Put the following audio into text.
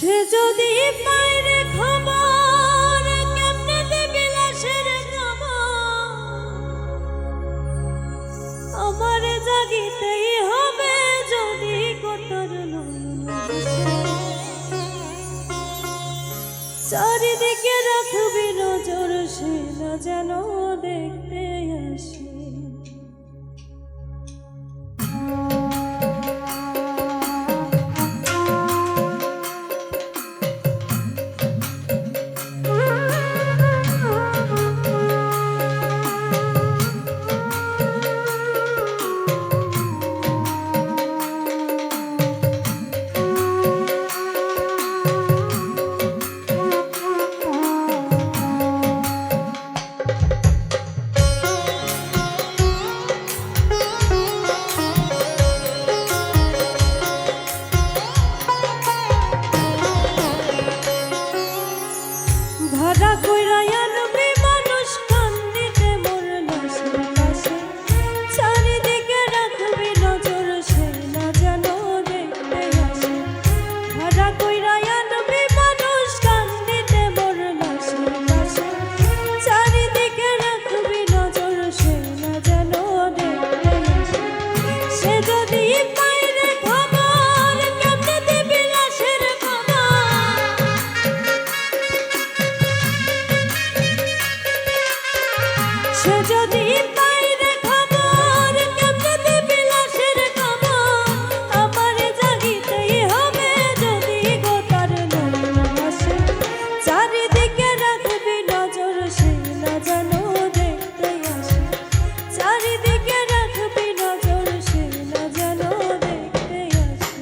সে যদি পায় রে খবর কেমনে দেবে লাশের আমার জাগিতেই হবে যদি কতর চারিদিকে রাখবি নজর সে না যেন দেখতে আসে ধরা কইরা আনবি মানুষ কান্দিতে মোর লাশের পাশে চারিদিকে রাখবি নজর সে না যেন দেখতে আসে ধরা কইরা আনবি মানুষ কান্দিতে মোর লাশের পাশে চারিদিকে রাখবি নজর সে না যেন দেখতে আসে সে যদি পায় রে খবর কেমনে দিবি লাশের সে যদি পায় রে খবর কেমনে দিবি লাশের খবর আমার জাগিতেই হবে যদি গোতার নয়ন ভাসে চারিদিকে রাখবি নজর সে না যেন দেখতে আসে চারিদিকে রাখবি নজর সে না যেন দেখতে আসে